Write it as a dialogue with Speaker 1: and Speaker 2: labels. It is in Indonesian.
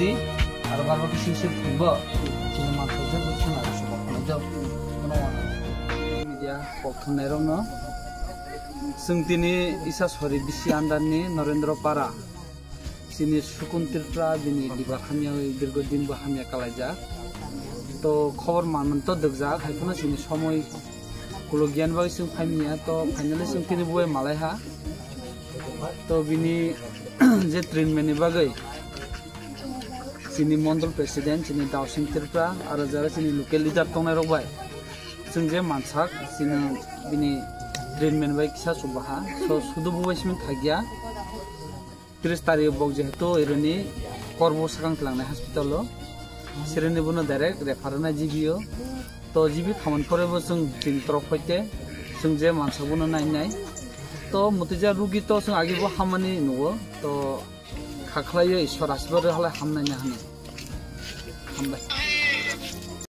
Speaker 1: Sri atau kalau kisah tiba cuma maksudnya itu nggak bisa bahkan itu media waktu nerongno sengtini isa sorry bisi andani Narendra Para sini sukun tirtra bini di bahamnya dirgodin bahamnya kalaja to khobor manman to degja haifuna sini somoy kulogian bagi sing famnya to finally sengtini buai malaiha to bini je treatment ni bagai sini Mondol President sini Dausing Tirpra aro jara sini local leader tongnai rok bai sing je mansak sini bini treatment bai kisa subaha so sudu buai simen thagia 30 tarik bok jehetu ironi korbo sakang tlangnai hospital lo sireni buno direct refer na GBO to GB khamon pore bo sing tin trop hoite sing je mansak buno nai to mutija rugi to sing agi bo hamani nugo to खाखलायो ईश्वर आशीर्वाद हामनाय हामबाय